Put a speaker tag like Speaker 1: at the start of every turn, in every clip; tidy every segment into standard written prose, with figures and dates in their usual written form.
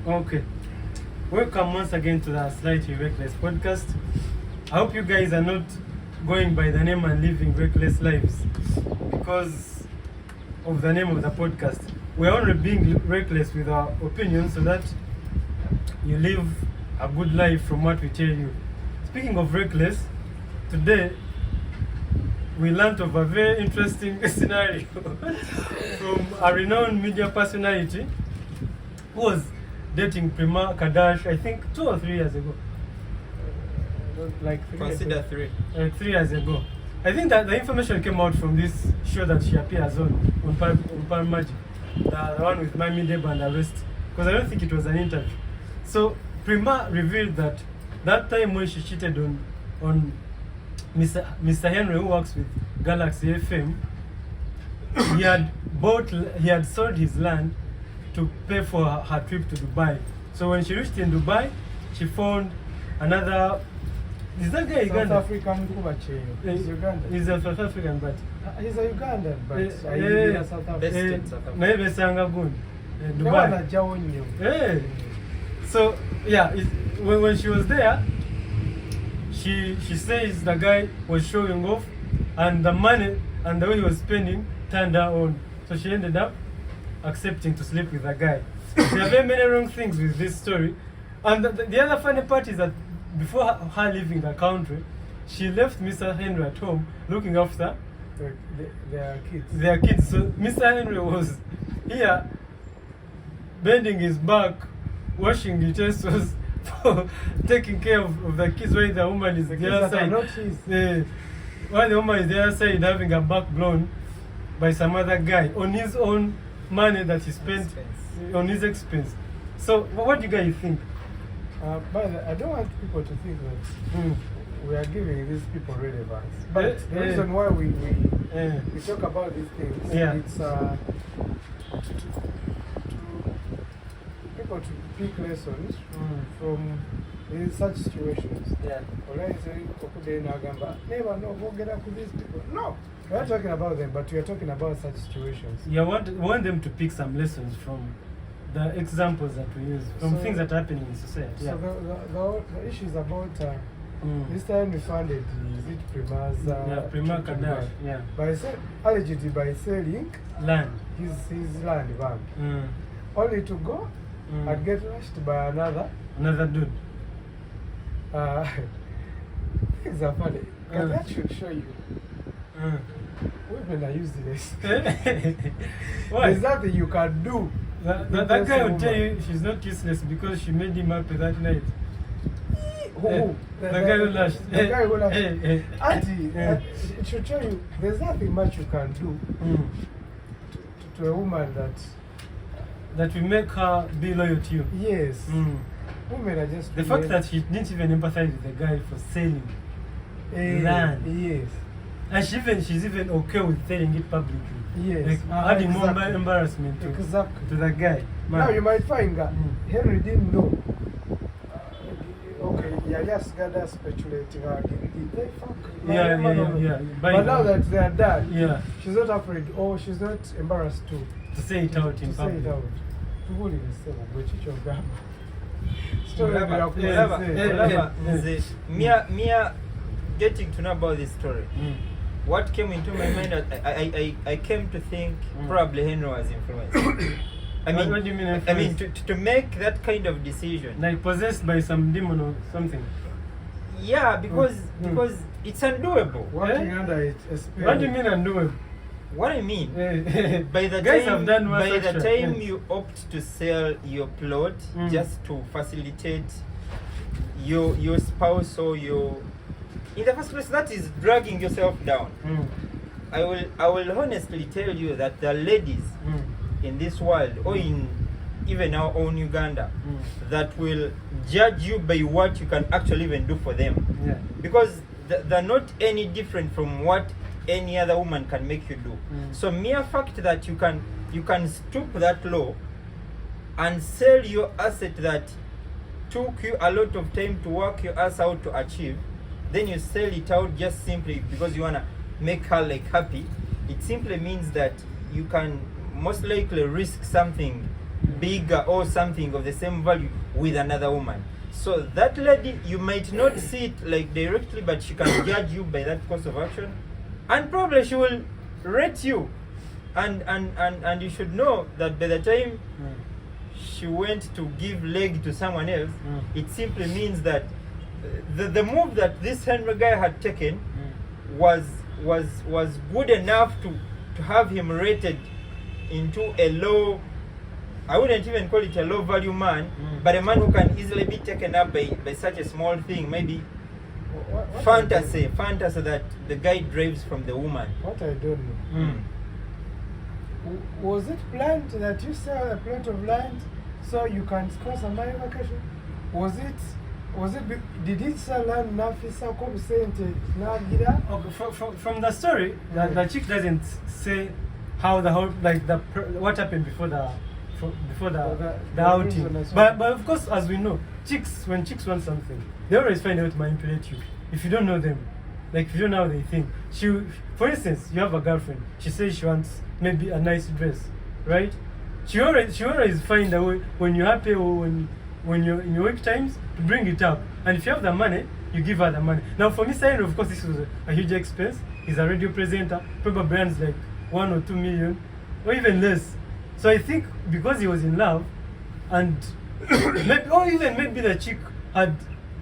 Speaker 1: Okay. Welcome once again to the Slightly Reckless podcast. I hope you guys are not going by the name and living reckless lives because of the name of the podcast. We're only being reckless with our opinions so that you live a good life from what we tell you. Speaking of reckless, today we learned of a very interesting scenario from a renowned media personality who was dating Prima Kardashi, I think 2 or 3 years ago.
Speaker 2: Consider 3.
Speaker 1: 3 years ago. I think that the information came out from this show that she appears on Palm Magic, the one with Mami Deba and the rest, because I don't think it was an interview. So Prima revealed that time when she cheated on Mr. Henrie, who works with Galaxy FM, he had sold his land to pay for her trip to Dubai. So when she reached in Dubai, she found another. Is that guy Uganda?
Speaker 3: South African Kubache. He's Ugandan.
Speaker 1: He's a South African, but
Speaker 3: He's a Ugandan, but he's in South Africa.
Speaker 1: maybe Sangagun,
Speaker 3: Dubai.
Speaker 1: Dubai. So yeah, when she was there, she says the guy was showing off, and the money and the way he was spending turned her on. So she ended up accepting to sleep with the guy. There are very many wrong things with this story. And the other funny part is that before her leaving the country, she left Mr. Henrie at home looking after
Speaker 3: Their kids.
Speaker 1: So Mr. Henrie was here bending his back, washing utensils, for taking care of the kids while the woman is the other side. While the woman is the other side having her back blown by some other guy on his own money that he spent on his expense. So what do you guys think?
Speaker 3: But I don't want people to think that we are giving these people relevance. But the reason why we talk about these things, it's to people to pick lessons from in such situations. Never know who get up with these people. No, we're not talking about them, but we are talking about such situations.
Speaker 1: You want them to pick some lessons from the examples that we use, from things that are happening in society.
Speaker 3: So the issue is about this time we funded Prima's
Speaker 1: Prima Kardashi,
Speaker 3: allegedly by selling
Speaker 1: land,
Speaker 3: his land back, only to go and get rushed by another
Speaker 1: dude.
Speaker 3: Things are funny. But that should show you. Women are useless. There's nothing you can do.
Speaker 1: That guy will tell you she's not useless because she made him happy that night.
Speaker 3: Who?
Speaker 1: The guy who lashed.
Speaker 3: The guy who lashed. Auntie, it should show you there's nothing much you can do to a woman
Speaker 1: that will make her be loyal to you.
Speaker 3: Yes. Women are just...
Speaker 1: The fact that she didn't even empathize with the guy for selling land.
Speaker 3: Yes.
Speaker 1: And she's even okay with selling it publicly.
Speaker 3: Yes.
Speaker 1: Like adding more embarrassment to the guy.
Speaker 3: Now you might find that Henrie didn't know. Okay, just got speculating.
Speaker 1: Yeah.
Speaker 3: But now that they are done, she's not afraid or she's not embarrassed
Speaker 1: to say it out in public.
Speaker 2: Mia getting to know about this story. What came into my mind, I came to think probably Henrie was influenced.
Speaker 1: What do you mean influenced?
Speaker 2: To make that kind of decision.
Speaker 1: Like possessed by some demon or something.
Speaker 2: Yeah, because it's undoable.
Speaker 3: Working under it.
Speaker 1: What do you mean undoable?
Speaker 2: What I mean, by the time you opt to sell your plot just to facilitate your spouse or your, in the first place, that is dragging yourself down. I will honestly tell you that the ladies in this world or in even our own Uganda that will judge you by what you can actually even do for them, because they're not any different from what any other woman can make you do. So mere fact that you can stoop that low and sell your asset that took you a lot of time to work your ass out to achieve, then you sell it out just simply because you wanna make her like happy. It simply means that you can most likely risk something bigger or something of the same value with another woman. So that lady, you might not see it like directly, but she can judge you by that course of action, and probably she will rate you. And you should know that by the time she went to give leg to someone else, it simply means that the move that this Henrie guy had taken was good enough to have him rated into a low, I wouldn't even call it a low value man, but a man who can easily be taken up by such a small thing, maybe
Speaker 3: What
Speaker 2: fantasy that the guy drives from the woman.
Speaker 3: What I don't know. Was it planned that you sell a plot of land so you can score some money vacation? Did it sell land nafisa komsente nagira?
Speaker 1: From the story, the chick doesn't say how the whole what happened before the outing. But of course, as we know, when chicks want something, they always find out to manipulate you. If you don't know them, like if you don't know how they think. For instance, you have a girlfriend. She says she wants maybe a nice dress, right? She always find a way when you're happy or when you're in your weak times to bring it up. And if you have the money, you give her the money. Now for Mr. Henrie, of course, this was a huge expense. He's a radio presenter. Probably brands like 1 or 2 million, or even less. So I think because he was in love, and maybe the chick had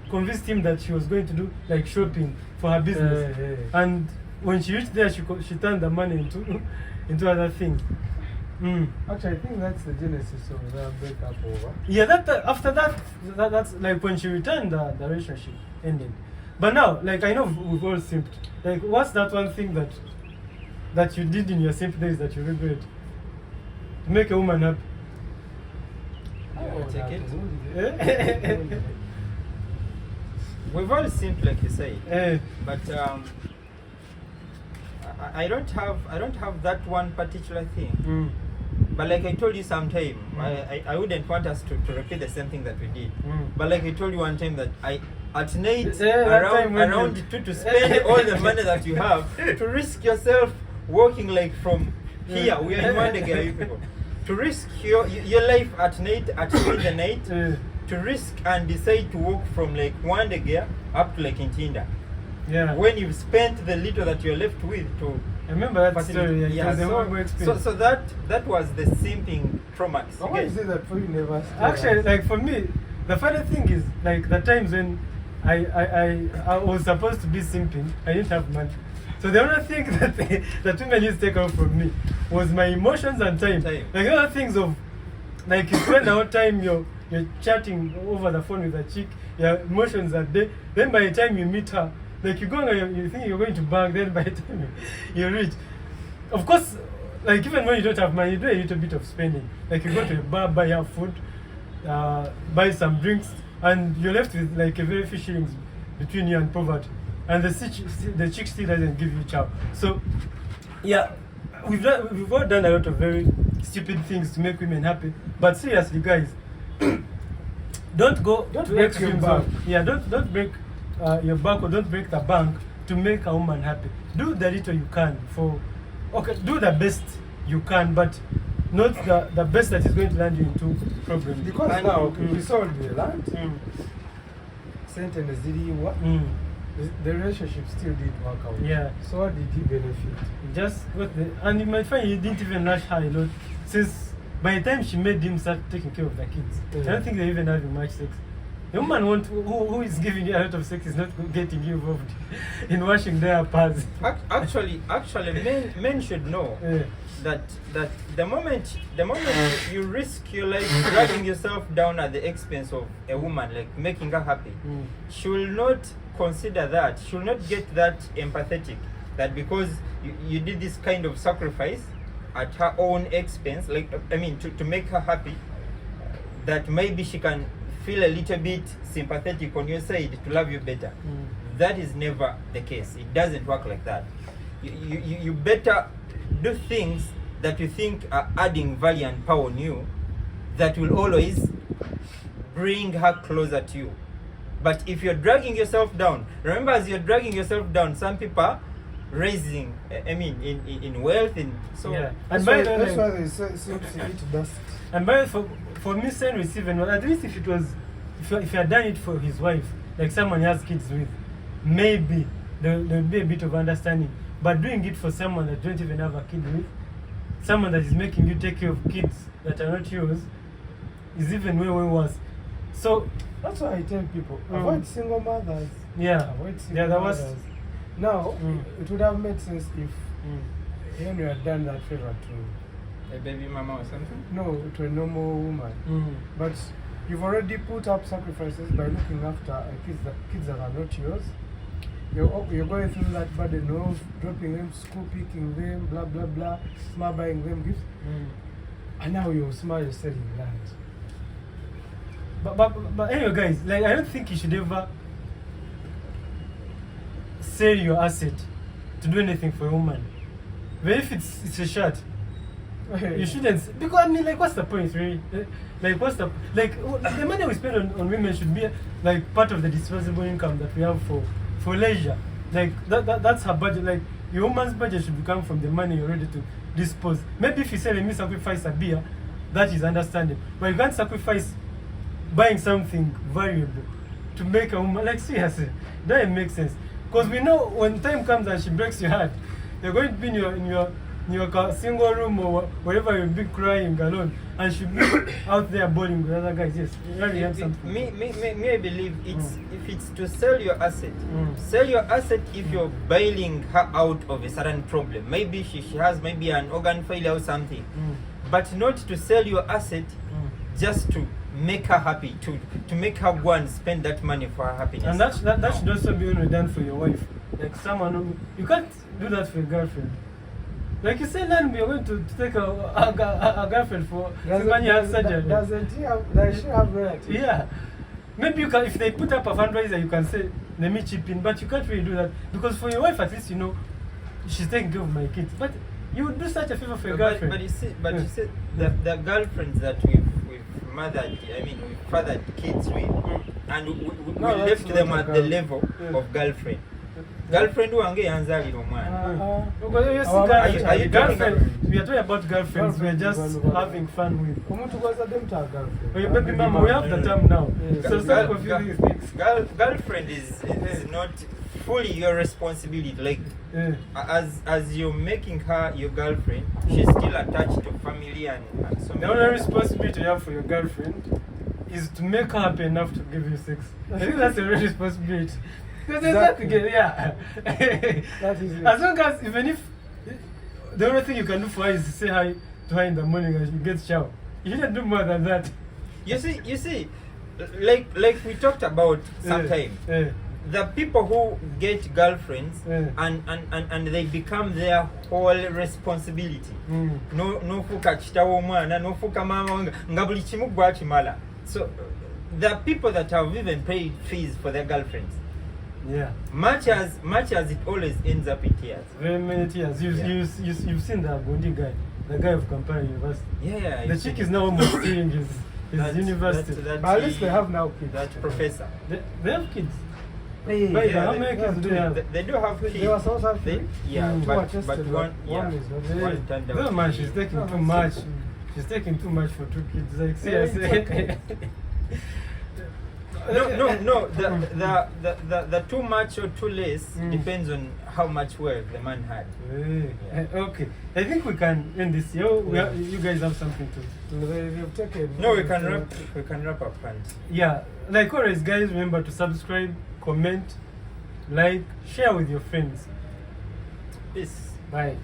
Speaker 1: convinced him that she was going to do like shopping for her business, and when she reached there, she turned the money into other things.
Speaker 3: Actually, I think that's the genesis of the breakup over.
Speaker 1: Yeah, after that's like when she returned, the relationship ended. But now, like I know we've all simped. Like, what's that one thing that you did in your simp days that you regret? To make a woman happy.
Speaker 2: Take it. We've all simped, like you say, but I don't have that one particular thing. But like I told you sometime, I wouldn't want us to repeat the same thing that we did. But like I told you one time that at night around to spend all the money that you have to risk yourself walking like from here, we are in Wandegea, you people, to risk your life at night, at midnight, to risk and decide to walk from like Wandegea up to like Intinda.
Speaker 1: Yeah.
Speaker 2: When you've spent the little that you're left with to.
Speaker 1: I remember that story.
Speaker 2: Yeah, so that was the simping trauma.
Speaker 3: Why is it that for you never?
Speaker 1: Actually, like for me, the funny thing is like the times when I was supposed to be simping, I didn't have money. So the only thing that women used to take out from me was my emotions and time. Like the other things of like you spend the whole time you're chatting over the phone with a chick, your emotions are there. Then by the time you meet her, like you go and you think you're going to bank, then by the time you reach, of course, like even when you don't have money, you do a little bit of spending. Like you go to a bar, buy her food, buy some drinks, and you're left with like a very few shillings between you and poverty. And the chick still doesn't give you chow. So, yeah, we've all done a lot of very stupid things to make women happy. But seriously, guys, don't go to extremes. Don't break your back or don't break the bank to make a woman happy. Do the little you can do the best you can, but not the best that is going to land you into problems.
Speaker 3: Because now we sold the land, sentence did what? The relationship still didn't work out.
Speaker 1: Yeah.
Speaker 3: So what did he benefit?
Speaker 1: Just and you might find he didn't even lash her a lot, since by the time she made him start taking care of the kids. I don't think they're even having much sex. A woman who is giving you a lot of sex is not getting you involved in washing their pads.
Speaker 2: Actually, men should know that the moment you risk your life dragging yourself down at the expense of a woman, like making her happy, she will not consider that. She will not get that empathetic. That because you did this kind of sacrifice at her own expense, like I mean to make her happy, that maybe she can feel a little bit sympathetic on your side to love you better. That is never the case. It doesn't work like that. You better do things that you think are adding value and power on you, that will always bring her closer to you. But if you're dragging yourself down, remember, as you're dragging yourself down, some people raising, in wealth, and so.
Speaker 1: Yeah.
Speaker 3: That's why they seem to eat dust.
Speaker 1: And by for me, saying receiving, well, at least if it was, if he had done it for his wife, like someone he has kids with, maybe there would be a bit of understanding. But doing it for someone that don't even have a kid with, someone that is making you take care of kids that are not yours, is even way worse. So
Speaker 3: that's why I tell people, avoid single mothers.
Speaker 1: Yeah.
Speaker 3: Avoid single mothers. Now, it would have made sense if Henry had done that favor to
Speaker 2: a baby mama or something?
Speaker 3: No, to a normal woman. But you've already put up sacrifices by looking after kids that are not yours. You're going through that burden of dropping them, school picking them, blah blah blah, smart buying them gifts, and now you're smart, you're selling land.
Speaker 1: But anyway, guys, like I don't think you should ever sell your asset to do anything for a woman. But if it's a shirt, you shouldn't, because I mean, like, what's the point, really? Like, the money we spend on women should be like part of the disposable income that we have for leisure. Like that's her budget. Like, your woman's budget should come from the money you're ready to dispose. Maybe if you say, let me sacrifice a beer, that is understandable. But you can't sacrifice buying something valuable to make a woman, like, seriously, that doesn't make sense. Because we know when time comes and she breaks your heart, you're going to be in your single room or wherever you'll be crying alone, and she'll be out there bowling with other guys. Yes, you really have something.
Speaker 2: Me, I believe if it's to sell your asset, sell your asset if you're bailing her out of a certain problem. Maybe she has maybe an organ failure or something, but not to sell your asset just to make her happy, to make her go and spend that money for her happiness.
Speaker 1: And that should also be only done for your wife. Like someone who, you can't do that for your girlfriend. Like you said, then we are going to take a girlfriend for somebody has surgery.
Speaker 3: Does she have relatives?
Speaker 1: Yeah. Maybe you can, if they put up a fundraiser, you can say, let me chip in, but you can't really do that. Because for your wife, at least you know, she's taking care of my kids. But you would do such a favor for your girlfriend.
Speaker 2: But you see, the girlfriends that we've fathered kids with, and we left them at the level of girlfriend. Girlfriend wange yanzalira omwana.
Speaker 1: We are talking about girlfriends. We are just having fun with. Baby mama, we have the term now. So stop confusing things.
Speaker 2: Girlfriend is not fully your responsibility. Like as you're making her your girlfriend, she's still attached to family and so
Speaker 1: the only responsibility you have for your girlfriend is to make her happy enough to give you sex. I think that's a real responsibility. Exactly. Yeah.
Speaker 3: That is it.
Speaker 1: As long as, even if the only thing you can do for her is say hi to her in the morning and she gets shower, you shouldn't do more than that.
Speaker 2: You see, like we talked about sometime. The people who get girlfriends and they become their whole responsibility. No fuka chitawo mwana, no fuka mama nga buli kimu gwa kimala. So the people that have even paid fees for their girlfriends.
Speaker 1: Yeah.
Speaker 2: Much as it always ends up in tears.
Speaker 1: Very many tears. You've seen the Gondi guy, the guy of Kampala University.
Speaker 2: Yeah.
Speaker 1: The chick is now almost seeing his university.
Speaker 3: But at least they have now kids.
Speaker 2: That professor.
Speaker 1: They have kids.
Speaker 2: How
Speaker 1: many kids do they have?
Speaker 2: They do have kids.
Speaker 3: They were also have
Speaker 2: but one is not. One
Speaker 1: no man, she's taking too much. She's taking too much for 2 kids. Like seriously.
Speaker 2: No. The too much or too less depends on how much wealth the man had.
Speaker 1: Okay, I think we can end this. You guys have something to.
Speaker 3: They've taken.
Speaker 2: No, we can wrap up, hands.
Speaker 1: Yeah, like always, guys. Remember to subscribe, comment, like, share with your friends.
Speaker 2: Peace.
Speaker 1: Bye.